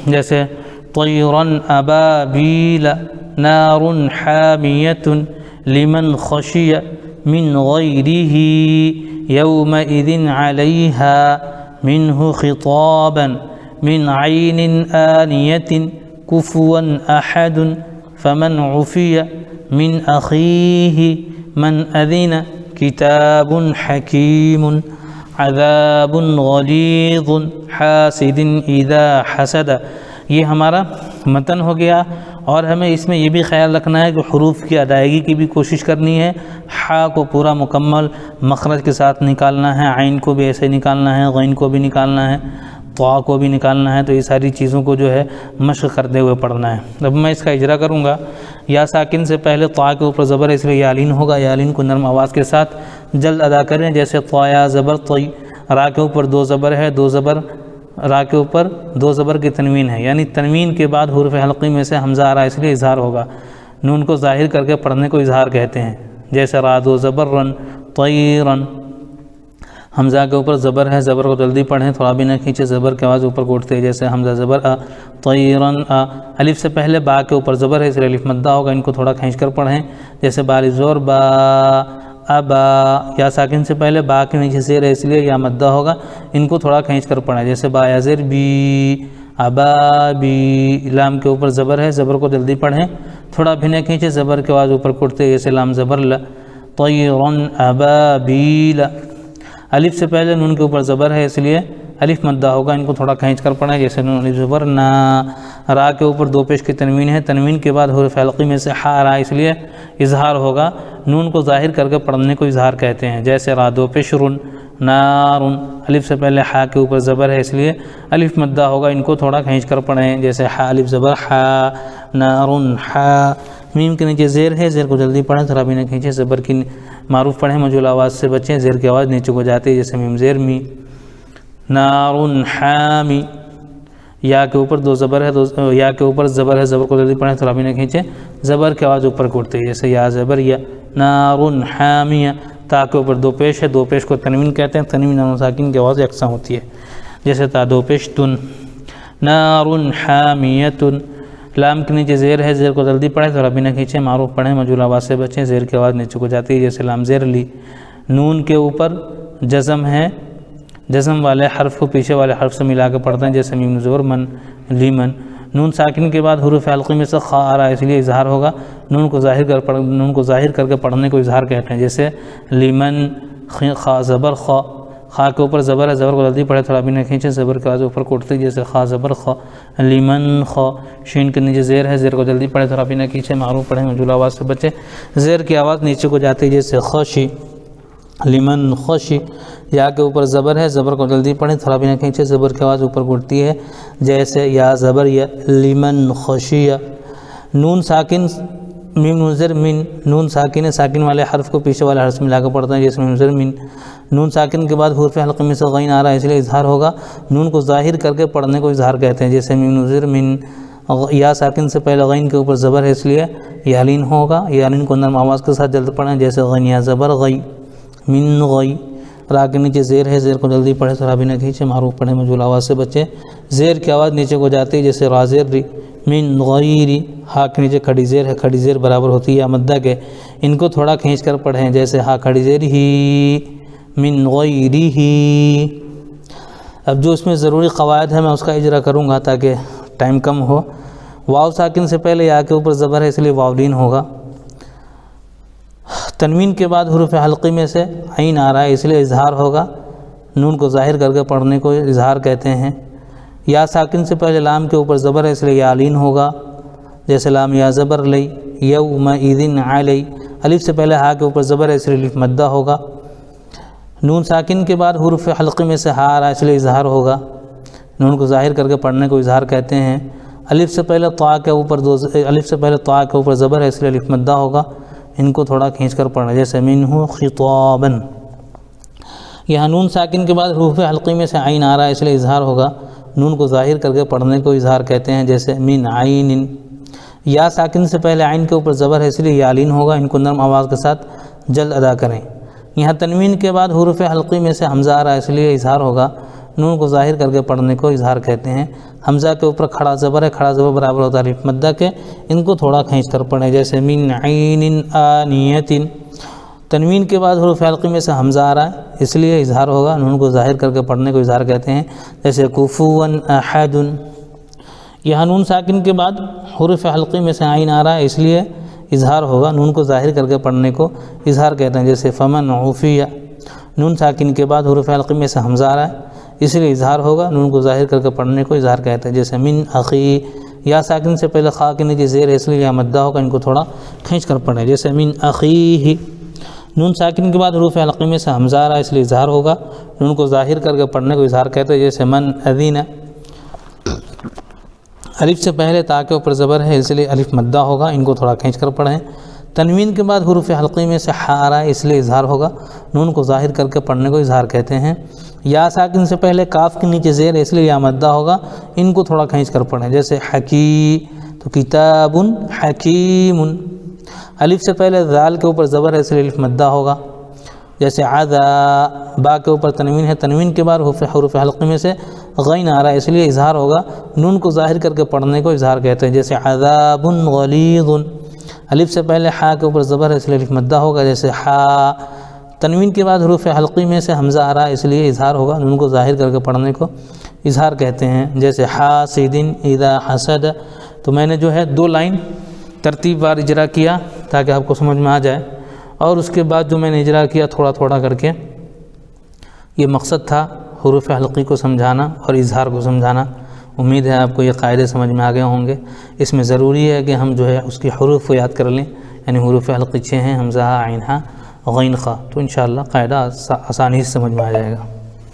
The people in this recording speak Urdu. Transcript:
جیسے طیرن ابابیل نار حامیۃ لمن خشی من غیرہ یومئذ علیہا منہ خطابا من عین آنیۃ کفوا احد فمن عفی من اخیہ من اذن کتاب حکیم عذاب غلیظ حاسد اذا حسد۔ یہ ہمارا متن ہو گیا، اور ہمیں اس میں یہ بھی خیال رکھنا ہے کہ حروف کی ادائیگی کی بھی کوشش کرنی ہے۔ حا کو پورا مکمل مخرج کے ساتھ نکالنا ہے، عین کو بھی ایسے نکالنا ہے، غین کو بھی نکالنا ہے، طا کو بھی نکالنا ہے۔ تو یہ ساری چیزوں کو جو ہے مشق کرتے ہوئے پڑھنا ہے۔ اب میں اس کا اجرا کروں گا۔ یا ساکن سے پہلے طا کے اوپر زبر ہے، اس لیے یالین ہوگا، یالین کو نرم آواز کے ساتھ جلد ادا کریں، جیسے طایا زبر طی، را کے اوپر دو زبر ہے، دو زبر، را کے اوپر دو زبر کی تنوین ہے، یعنی تنوین کے بعد حروف حلقی میں سے حمزہ آ رہا ہے، اس لیے اظہار ہوگا۔ نون کو ظاہر کر کے پڑھنے کو اظہار کہتے ہیں، جیسے را دو زبر رن طیرن، حمزہ کے اوپر زبر ہے، زبر کو جلدی پڑھیں، تھوڑا بھی نہ کھینچے، زبر کی آواز اوپر کوٹتے ہیں، جیسے حمزہ زبر ا طیرن ا۔ الف سے پہلے با کے اوپر زبر ہے، اس لیے الف مدہ ہوگا، ان کو تھوڑا کھینچ کر پڑھیں، جیسے بال زور با ابا۔ یا ساکن سے پہلے با کے نیچے زیر ہے، اس لیے یا مدہ ہوگا، ان کو تھوڑا کھینچ کر پڑھیں، جیسے با یا زیر بی ابا بی۔ لام کے اوپر زبر ہے، زبر کو جلدی پڑھیں، تھوڑا بھی نہ کھینچے، زبر کی آواز اوپر کوٹتے، جیسے لام زبر ل طیرن ابابیل۔ الف سے پہلے نون کے اوپر زبر ہے، اس لیے الف مدہ ہوگا، ان کو تھوڑا کھینچ کر پڑھیں، جیسے نون الف زبر نا۔ را کے اوپر دو پیش کی تنوین ہے، تنوین کے بعد حروف حلقی میں سے ہا را، اس لیے اظہار ہوگا، نون کو ظاہر کر کے پڑھنے کو اظہار کہتے ہیں، جیسے را دو پیش رن نارن۔ الف سے پہلے ہا کے اوپر زبر ہے، اس لیے الف مدہ ہوگا، ان کو تھوڑا کھینچ کر پڑھیں، جیسے ہا الف زبر ہا نارن ہا۔ میم کے نیچے زیر ہے، زیر کو جلدی پڑھیں، تھوڑا بھی نہ کھینچیں، زبر کی معروف پڑھیں، مجھول آواز سے بچیں، زیر کی آواز نیچے کو جاتی ہے، جیسے میم زیر می نارن حامی۔ یا کے اوپر دو زبر ہے، یا کے اوپر زبر ہے، زبر کو جلدی پڑھیں، تھوڑا بھی نہ کھینچیں، زبر کی آواز اوپر کوٹتے ہیں، جیسے یا زبر یا نارن حامیہ۔ تا کے اوپر دو پیش ہے، دو پیش کو تنوین کہتے ہیں، تنوین اور ساکن کی آواز یکساں ہوتی ہے، جیسے تا دو پیش تن نارن حامیتن۔ لام کے نیچے زیر ہے، زیر کو جلدی پڑھیں، تھوڑا بھی نہ کھینچیں، معروف پڑھیں، مجھول آواز سے بچیں، زیر کی آواز نیچے کو جاتی ہے، جیسے لام زیر لی۔ نون کے اوپر جزم ہے، جزم والے حرف کو پیچھے والے حرف سے ملا کے پڑھتے ہیں، جیسے میم زبر من لیمن۔ نون ساکن کے بعد حروف حلقی میں سے خا آ رہا ہے، اس لیے اظہار ہوگا، نون کو ظاہر کر کے پڑھنے کو اظہار کہتے ہیں، جیسے لیمن خا زبر خا۔ خا کے اوپر زبر ہے، زبر کو جلدی پڑھے، تھوڑا بھی نہ کھینچے، زبر کے آواز اوپر کوٹتے، جیسے خا زبر خا لیمن خا۔ شین کے نیچے زیر ہے، زیر کو جلدی پڑھے، تھوڑا بھی نہ کھینچے، معروف پڑھیں، مجھول آواز سے بچے، زیر کی آواز نیچے کو جاتی ہے، جیسے خشی لیمن خشی۔ یا کے اوپر زبر ہے، زبر کو جلدی پڑھیں، تھوڑا بھی نہ کھینچے، زبر کی آواز اوپر کوٹتی ہے، جیسے یا زبر یا لیمن خشیہ۔ نون ساکن میم نظر من، نون ساکن ہے، ساکن والے حرف کو پیچھے والے حرف سے ملا کے پڑھتے ہیں، جیسے نظر من۔ نون ساکن کے بعد حروف حلقی میں سے غین آ رہا ہے، اس لیے اظہار ہوگا، نون کو ظاہر کر کے پڑھنے کو اظہار کہتے ہیں، جیسے میم نظر من۔ یا ساکن سے پہلے غین کے اوپر زبر ہے، اس لیے یالین ہوگا، یالین کو نرم آواز کے ساتھ جلد پڑھیں، جیسے غین یا زبر غی من غی۔ را کے نیچے زیر ہے، زیر کو جلدی پڑھے، تھوڑا بھی نہ کھینچے، معروف پڑھیں، مجھول آواز سے بچے، زیر کی آواز نیچے کو جاتی ہے، جیسے را زیر ری من غیری۔ ہا کے نیچے کھڑی زیر ہے، کھڑی زیر برابر ہوتی ہے مدہ کے، ان کو تھوڑا کھینچ کر پڑھیں، جیسے ہا کھڑی زیر ہی من غیری ہی۔ اب جو اس میں ضروری قواعد ہے میں اس کا اجرا کروں گا تاکہ ٹائم کم ہو۔ واو ساکن سے پہلے یا کے اوپر زبر ہے، اس لیے واولین ہوگا۔ تنوین کے بعد حروف حلقی میں سے عین آ رہا ہے، اس لیے اظہار ہوگا، نون کو ظاہر کر کے پڑھنے کو اظہار کہتے ہیں۔ یا ساکن سے پہلے لام کے اوپر زبر ہے، اس لیے یالین ہوگا، جیسے لام یا زبر لی یومئذ علی۔ الف سے پہلے ہا کے اوپر زبر ہے، اس لیے الف مدہ ہوگا۔ نون ساکن کے بعد حروف حلقی میں سے ہا آ رہا ہے، اس لیے اظہار ہوگا، نون کو ظاہر کر کے پڑھنے کو اظہار کہتے ہیں۔ الف سے پہلے طا کے اوپر زبر ہے، اس لیے الف مدہ ہوگا، ان کو تھوڑا کھینچ کر پڑھنا، جیسے منہ خطابا۔ یہاں نون ساکن کے بعد حروف حلقی میں سے عین آ رہا ہے، اس لیے اظہار ہوگا، نون کو ظاہر کر کے پڑھنے کو اظہار کہتے ہیں، جیسے من عین۔ یا ساکن سے پہلے عین کے اوپر زبر ہے، اس لیے یالین ہوگا، ان کو نرم آواز کے ساتھ جلد ادا کریں۔ یہاں تنوین کے بعد حروف حلقی میں سے حمزہ آ رہا ہے، اس لیے اظہار ہوگا، نون کو ظاہر کر کے پڑھنے کو اظہار کہتے ہیں۔ حمزہ کے اوپر کھڑا زبر ہے، کھڑا زبر برابر ہوتا ہے الف مدہ کے، ان کو تھوڑا کھینچ کر پڑھیں، جیسے من عین آنیۃ۔ تنوین کے بعد حروف حلقی میں سے حمزہ آ رہا ہے، اس لیے اظہار ہوگا، نون کو ظاہر کر کے پڑھنے کو اظہار کہتے ہیں، جیسے کفوا احد۔ یہاں نون ساکن کے بعد حروف حلقی میں سے عین آ رہا ہے، اس لیے اظہار ہوگا، نون کو ظاہر کر کے پڑھنے کو اظہار کہتے ہیں، جیسے فمن عفی۔ نون ساکن کے بعد حروف حلقی میں سے حمزہ آ رہا ہے، اس لیے اظہار ہوگا، نون کو ظاہر کر کے پڑھنے کو اظہار کہتے ہیں، جیسے من اخی۔ یا ساکن سے پہلے خا کے نیچے زیر ہے، اس لیے یا مدہ ہوگا، ان کو تھوڑا کھینچ کر پڑھیں، جیسے من اخیہ۔ نون ساکن کے بعد حروف حلقی میں سے حمزہ آ رہا ہے، اس لیے اظہار ہوگا، نون کو ظاہر کر کے پڑھنے کو اظہار کہتے ہیں، جیسے من اذین۔ الف سے پہلے تا کے اوپر زبر ہے، اس لیے الف مدہ ہوگا، ان کو تھوڑا کھینچ کر پڑھیں۔ تنوین کے بعد حروف حلقی میں سے حا آ رہا ہے، اس لیے اظہار ہوگا، نون کو ظاہر کر کے پڑھنے کو اظہار کہتے ہیں۔ یا ساکن سے پہلے کاف کے نیچے زیر ہے، اس لیے یا مدہ ہوگا، ان کو تھوڑا کھینچ کر پڑھیں، جیسے حکی، تو کتاب حکیم۔ الف سے پہلے ذال کے اوپر زبر ہے، اس لیے الف مدہ ہوگا، جیسے عذا۔ با کے اوپر تنوین ہے، تنوین کے بعد حروف حلقی میں سے غین آ رہا ہے، اس لیے اظہار ہوگا، نون کو ظاہر کر کے پڑھنے کو اظہار کہتے ہیں، جیسے عذاب غلیظ۔ الف سے پہلے حا کے اوپر زبر ہے، اس لیے الف مدہ ہوگا، جیسے حا۔ تنوین کے بعد حروف حلقی میں سے حمزہ آ رہا ہے، اس لیے اظہار ہوگا، نون کو ظاہر کر کے پڑھنے کو اظہار کہتے ہیں، جیسے حاسد اذا حسد۔ تو میں نے جو ہے 2 لائن ترتیب وار اجرا کیا تاکہ آپ کو سمجھ میں آ جائے، اور اس کے بعد جو میں نے اجرا کیا تھوڑا تھوڑا کر کے، یہ مقصد تھا حروف حلقی کو سمجھانا اور اظہار کو سمجھانا۔ امید ہے آپ کو یہ قاعدے سمجھ میں آ گئے ہوں گے۔ اس میں ضروری ہے کہ ہم جو ہے اس کی حروف کو یاد کر لیں، یعنی حروف حلقی 6 ہیں، حمزہ، عین، غین، خا، تو انشاءاللہ قاعدہ آسانی سے سمجھ میں آ جائے گا۔